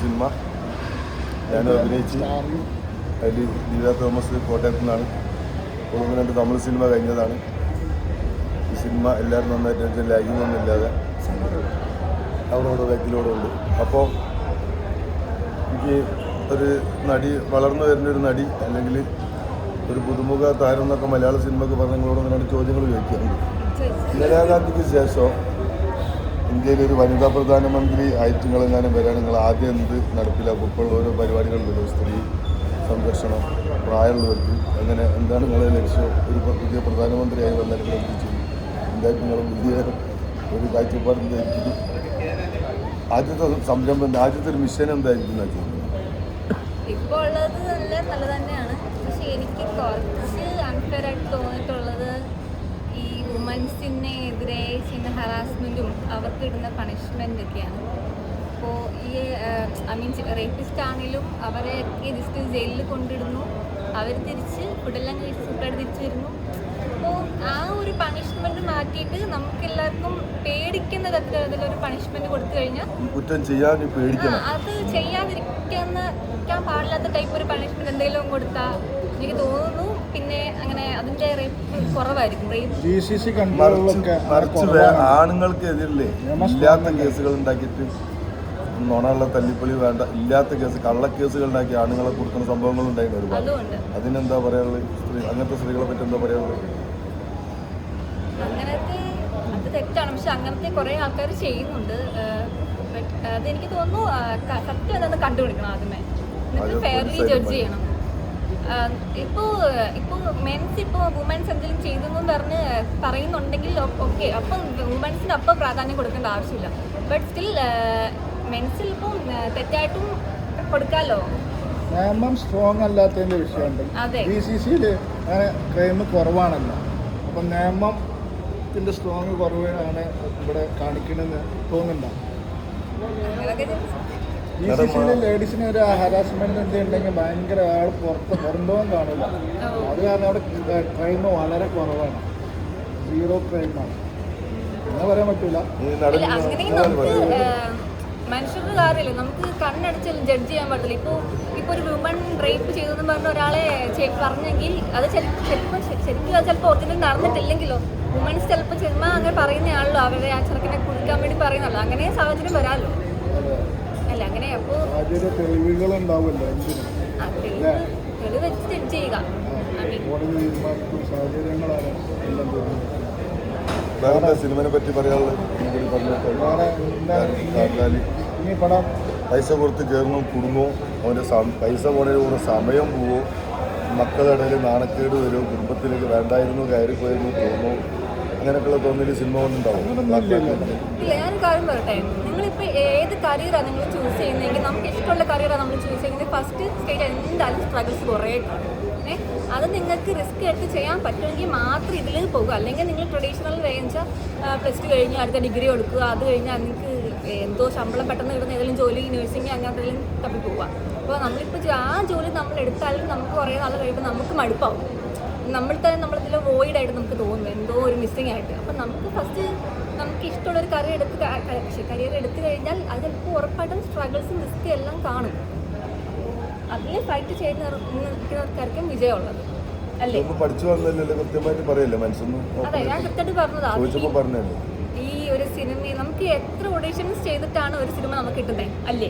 Cinema ഞാൻ അഭിനയിച്ച് അതിൽ ലീല തോമസ് കോട്ടയത്തു നിന്നാണ്. ഒന്ന് രണ്ട് തമിഴ് സിനിമ കഴിഞ്ഞതാണ്. ഈ സിനിമ എല്ലാവരും നന്നായിട്ട് വെച്ചാൽ ലാഗിങ് ഒന്നും ഇല്ലാതെ അവിടെ ബാക്കിലൂടെ ഉണ്ട്. അപ്പോൾ എനിക്ക് ഒരു നടി, വളർന്നു വരുന്നൊരു നടി അല്ലെങ്കിൽ ഒരു പുതുമുഖ താരം എന്നൊക്കെ മലയാള സിനിമയ്ക്ക് പറഞ്ഞ നിങ്ങളോട് രണ്ട് ചോദ്യങ്ങൾ ചോദിക്കാറുണ്ട്. ഇന്ദിരാഗാന്ധിക്ക് ശേഷം ഇന്ത്യയിൽ ഒരു വനിതാ പ്രധാനമന്ത്രി ആയിട്ട് നിങ്ങളെങ്ങാനും വരാൻ നിങ്ങൾ ആദ്യം എന്ത് നടപ്പിലാക്കും? ഇപ്പോൾ ഓരോ പരിപാടികളുണ്ടല്ലോ, സ്ത്രീ സംരക്ഷണം, പ്രായമുള്ളവർക്ക് അങ്ങനെ എന്താണ് നിങ്ങളെ ലക്ഷ്യം? ഒരു പുതിയ പ്രധാനമന്ത്രിയായി വന്നാൽ പ്രവർത്തിച്ചു എന്തായാലും നിങ്ങൾ പുതിയ ഒരു കാഴ്ചപ്പാട് എന്തായിരിക്കും? ആദ്യത്തെ സംരംഭം, ആദ്യത്തെ ഒരു മിഷൻ എന്തായിരിക്കും എന്നാ ചെയ്യുന്നത്? ഇപ്പോൾ ഉള്ളത് നല്ല തന്നെയാണ്. പക്ഷെ എനിക്ക് കുറച്ച് അൺഫെയർ ആയിട്ട് തോന്നിയിട്ടുള്ളത് ഈ വുമൻസിനെതിരെ ചെയ്യുന്ന ഹറാസ്മെൻറ്റും അവർക്ക് ഇടുന്ന പണിഷ്മെൻ്റ് ഒക്കെയാണ്. അപ്പോൾ ഈ റേപ്പിസ്റ്റ് ആണെങ്കിലും അവരെയൊക്കെ ജസ്റ്റ് ജയിലിൽ കൊണ്ടിടുന്നു, അവർ തിരിച്ച് ഫുഡെല്ലാം കഴിച്ച് സൂപ്പറായിട്ട് തിരിച്ചു വരുന്നു. അപ്പോൾ ആ ഒരു പണിഷ്മെൻറ്റ് മാറ്റിയിട്ട് നമുക്കെല്ലാവർക്കും പേടിക്കുന്ന തരത്തിലൊരു പണിഷ്മെൻറ്റ് കൊടുത്തു കഴിഞ്ഞാൽ കുറ്റം ചെയ്യാൻ പേടിക്കണം, അത് ചെയ്യാതിരിക്കാൻ പാടില്ലാത്ത ടൈപ്പ് ഒരു പണിഷ്മെൻറ്റ് എന്തെങ്കിലും കൊടുത്താൽ എനിക്ക് തോന്നുന്നു പിന്നെ അങ്ങനെ അതിൻ്റെ റേപ്പ് കുറവായിരിക്കും. ആണുങ്ങൾക്കെതിരെ ഇല്ലാത്ത കേസുകൾ ഉണ്ടാക്കിയിട്ട് നുണയുള്ള തല്ലിപ്പൊളി വേണ്ട, ഇല്ലാത്ത കേസ് കള്ളക്കേസുകൾ ഉണ്ടാക്കി ആണുങ്ങളെ കൊടുക്കുന്ന സംഭവങ്ങൾ ഉണ്ടായിരുന്നു ഒരുപാട്. അതിനെന്താ പറയാനുള്ളത്? അങ്ങനത്തെ സ്ത്രീകളെ പറ്റി എന്താ പറയാനുള്ളത്? അങ്ങനത്തെ അത് തെറ്റാണ്. പക്ഷെ അങ്ങനത്തെ കുറേ ആൾക്കാർ ചെയ്യുന്നുണ്ട്. അതെനിക്ക് തോന്നുന്നു സത്യം എന്താണെന്ന് കണ്ടുപിടിക്കണം ആദ്യമേ, എന്നിട്ട് ഫെയർലി ജഡ്ജ് ചെയ്യണം. ഇപ്പോൾ മെൻസ് വുമൻസ് എന്തെങ്കിലും ചെയ്തെന്നും പറഞ്ഞ് പറയുന്നുണ്ടെങ്കിൽ ഓക്കെ, അപ്പം വുമൻസിന് അപ്പം പ്രാധാന്യം കൊടുക്കേണ്ട ആവശ്യമില്ല. ബട്ട് സ്റ്റിൽ മെൻസിൽ ഇപ്പം തെറ്റായിട്ടും കൊടുക്കാമല്ലോ. നിയമം സ്ട്രോങ് അല്ലാത്തതിൻ്റെ വിഷയമുണ്ട്. BCCയിൽ അങ്ങനെ ക്രൈം കുറവാണല്ലോ. അപ്പം നിയമത്തിൻ്റെ സ്ട്രോങ് കുറവാണ് ഇവിടെ കാണിക്കണമെന്ന് തോന്നുന്നുണ്ടോ? BCCയിൽ ലേഡീസിന് ഒരു ഹരാസ്മെന്റ് എന്തുണ്ടെങ്കിൽ ഭയങ്കര ആൾ പുറന്തോന്നും കാണില്ല. അത് കാരണം അവിടെ ക്രൈം വളരെ കുറവാണ്, 0 ക്രൈമാണ് എന്ന് പറയാൻ പറ്റില്ല. മനുഷ്യരുടെ കാര്യമില്ല, നമുക്ക് കണ്ണടച്ചാലും ജഡ്ജ് ചെയ്യാൻ പറ്റില്ല. ഇപ്പോൾ ഒരു വുമൺ റേപ്പ് ചെയ്തെന്ന് പറഞ്ഞ ഒരാളെ പറഞ്ഞെങ്കിൽ അത് ശരിക്കും അത് ചിലപ്പോൾ ഒറിജിനൽ നടന്നിട്ടില്ലെങ്കിലോ, വുമൻസ് ചിലപ്പോൾ ചുമ്മാ അങ്ങനെ പറയുന്നയാണല്ലോ, അവരെ ആ ചെറുക്കിനെ കുടിക്കാൻ വേണ്ടി പറയുന്നല്ലോ, അങ്ങനെ സാഹചര്യം വരാമല്ലോ. അല്ല അങ്ങനെ അപ്പോൾ തെളിവുകൾ ഉണ്ടാവുമല്ലോ, തെളിവ് വെച്ച് ജഡ്ജ് ചെയ്യുക. സിനിമനെ പറ്റി പറയാനുള്ളത് പൈസ കൊടുത്ത് കയറുന്നു, കുടുങ്ങോ, അവൻ്റെ പൈസ പോണതിന് കൂടെ സമയം പോവോ, മക്കളുടെ ഇടയിൽ നാണക്കേട് വരുമോ, കുടുംബത്തിലേക്ക് വേണ്ടായിരുന്നു കയറിപ്പോയിരുന്നു തോന്നുമോ, അങ്ങനെയൊക്കെയുള്ള തോന്നൽ സിനിമ കൊണ്ടുണ്ടാവും. ഇല്ല, ഞാനൊരു കാര്യം പറയട്ടെ, നിങ്ങളിപ്പോൾ ഏത് കരിയറാണ് നിങ്ങൾ ചൂസ് ചെയ്യുന്നതെങ്കിൽ നമുക്ക് ഇഷ്ടമുള്ള കരിയറാണ് നമ്മൾ ചൂസ് ചെയ്യുന്നത്. ഫസ്റ്റ് സ്റ്റേജ് എന്തായാലും സ്ട്രഗിൾസ് കുറേ കാണും. അത് നിങ്ങൾക്ക് റിസ്ക് എടുത്ത് ചെയ്യാൻ പറ്റുമെങ്കിൽ മാത്രം ഇതിൽ പോകുക. അല്ലെങ്കിൽ നിങ്ങൾ ട്രഡീഷണൽ വെച്ചാൽ +2 കഴിഞ്ഞ് അടുത്ത ഡിഗ്രി കൊടുക്കുക, അത് കഴിഞ്ഞാൽ നിങ്ങൾക്ക് എന്തോ ശമ്പളം പെട്ടെന്ന് കിട്ടുന്ന ഏതെങ്കിലും ജോലി, നഴ്സിംഗ് അങ്ങനത്തെ തപ്പി പോവുക. അപ്പോൾ നമ്മളിപ്പോൾ ആ ജോലി നമ്മൾ എടുത്താലും നമുക്ക് കുറേ നാൾ കഴിയുമ്പോൾ നമുക്ക് മടുപ്പാവും. നമ്മൾ തന്നെ നമ്മളതിൽ വോയിഡായിട്ട് നമുക്ക് തോന്നും എന്തോ ഒരു മിസ്സിങ് ആയിട്ട്. അപ്പം നമുക്ക് ഫസ്റ്റ് നമുക്ക് ഇഷ്ടമുള്ളൊരു കരിയർ എടുത്തു കഴിഞ്ഞാൽ അത് ചിലപ്പോൾ ഉറപ്പായിട്ടും സ്ട്രഗിൾസും റിസ്ക്കും എല്ലാം കാണും. അതിൽ ഫൈറ്റ് ചെയ്യുന്നവർക്കായിരിക്കും വിജയമുള്ളത്, അല്ലേ? പഠിച്ചു വന്നല്ലോ, കൃത്യമായിട്ട് പറയല്ലേ മനസ്സൊന്നും. അതെ, ഞാൻ കൃത്യമായിട്ട് പറഞ്ഞത് ഈ ഒരു സിനിമ നമുക്ക് എത്ര ഓഡീഷൻസ് ചെയ്തിട്ടാണ് ഒരു സിനിമ നമുക്ക് കിട്ടുന്നത്, അല്ലേ?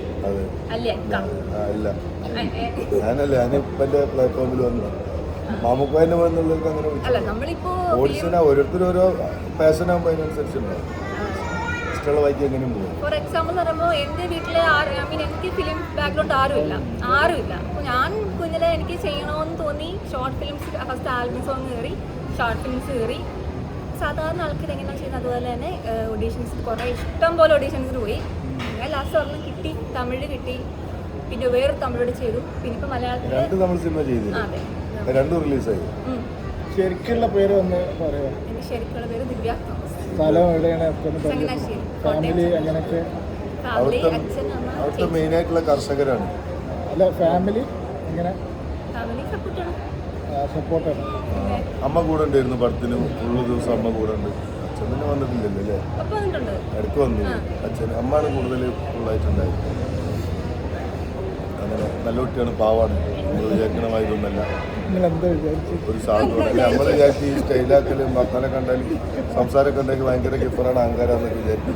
അല്ലേ? പ്ലാറ്റ്ഫോമിൽ വന്നു മാമുക്കാൻ്റെ വന്നുള്ളവർക്ക് അങ്ങനെ അല്ല, നമ്മളിപ്പോ ഓരോരുത്തരും ഓരോ പാഷനാകുമ്പോൾ അതിനനുസരിച്ചുണ്ടാവും. ഇഷ്ടമുള്ള വായിക്ക് എങ്ങനെയും പോകും. ഫോർ എക്സാമ്പിൾ എന്ന് പറയുമ്പോൾ എൻ്റെ വീട്ടിലെ എനിക്ക് ഫിലിം ബാക്ക്ഗ്രൗണ്ട് ആരുമില്ല. അപ്പോൾ ഞാൻ കുഞ്ഞിലെ എനിക്ക് ചെയ്യണമെന്ന് തോന്നി short films, first album song കയറി, ഷോർട്ട് ഫിലിംസ് കയറി. സാധാരണ ആൾക്കാർ എങ്ങനെയാണ് ചെയ്യുന്നത് അതുപോലെ തന്നെ ഓഡീഷൻസ് കുറേ ഇഷ്ടം പോലെ ഓഡീഷൻസിന് പോയി. അങ്ങനെ ലാസ്റ്റ് ഒരെണ്ണം കിട്ടി, തമിഴ് കിട്ടി, പിന്നെ വേറെ തമിഴോട് ചെയ്തു, പിന്നെ ഇപ്പോൾ മലയാളത്തിൽ 2 തമിഴ് സിനിമ ചെയ്തു. അതെ, 2 റിലീസായി. ശരിക്കുള്ള പേര് ഒന്ന് പറയാം. എൻ്റെ ശരിക്കുള്ള പേര് ദിവ്യ തോമസ്. സ്ഥലം എവിടെയാണ്? ചങ്ങനാശ്ശേരി. ഫാമിലി അങ്ങനെയൊക്കെ? അവിടുത്തെ മെയിനായിട്ടുള്ള കർഷകരാണ്. അല്ല, ഫാമിലി എങ്ങനെ? ഫാമിലി സപ്പോർട്ടാണ്. അമ്മ കൂടെ ഉണ്ടായിരുന്നു പടത്തിന്, ഫുള്ള് ദിവസം അമ്മ കൂടെ ഉണ്ട്. അച്ഛൻ പിന്നെ വന്നിട്ടില്ലല്ലോ അല്ലേ? ഇടയ്ക്ക് വന്നു അച്ഛൻ. അമ്മാണ് കൂടുതൽ ഫുള്ളായിട്ടുണ്ടായിരുന്നു. നല്ല കുട്ടിയാണ്, പാവാണ്. നമ്മൾ വിചാരിക്കണമായതൊന്നല്ല. നിങ്ങൾ എന്താ വിചാരിച്ചു? ഒരു സാധുവാണ്. നമ്മൾ വിചാരിച്ച് ഈ സ്റ്റൈലാക്കലും വർത്തമാനം കണ്ടാൽ സംസാരമൊക്കെ ഉണ്ടെങ്കിൽ ഭയങ്കര ഗിഫറാണ്, അഹങ്കാരാന്നൊക്കെ വിചാരിക്കും.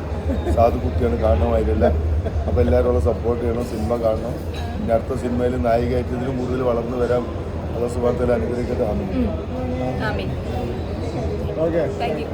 സാധു കുട്ടിയാണ്, കാണണമായിട്ടില്ല. അപ്പോൾ എല്ലാവരും സപ്പോർട്ട് ചെയ്യണം, സിനിമ കാണണം. ഇനി അടുത്ത സിനിമയിൽ നായികയായിട്ട് ഇതിലും കൂടുതൽ വളർന്നു വരാം. അള്ള സുബ്ഹാനഹു വ തആല അനുഗ്രഹിക്കട്ടെ. ആമീൻ. ആമീൻ. Okay, thank U.